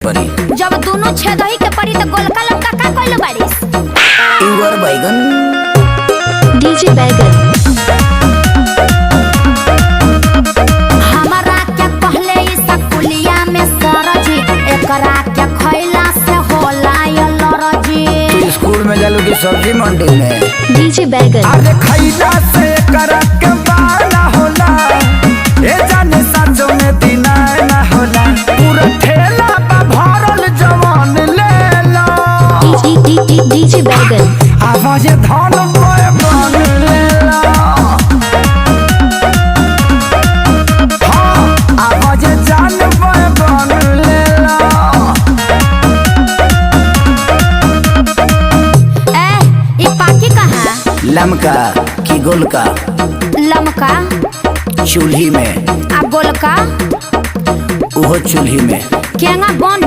परी। जब दोनों छेदही के पड़ी तो गोलका लमका का कइले बारिस। इंगवर बैगन डीजे बैगन हमारा क्या कहले इस कुलिया में सरजी एकरा क्या खइला से होला ये लरजी। स्कूल में जालू की सब्जी मंडी में डीजे बैगन अरे खइला से करा के बाला होला ए जाने सांझों में दिना ना होला पूरा ठेला बा भरल जवान ले लो। डीजे बैगन आवाज धान में बन ले लो। हाँ आवाज जान में बन ले लो। ई पाकी कहाँ? लमका की गोलका लमका चूल्ही में आ गोलका वो चूल्ही में केंगा बनी।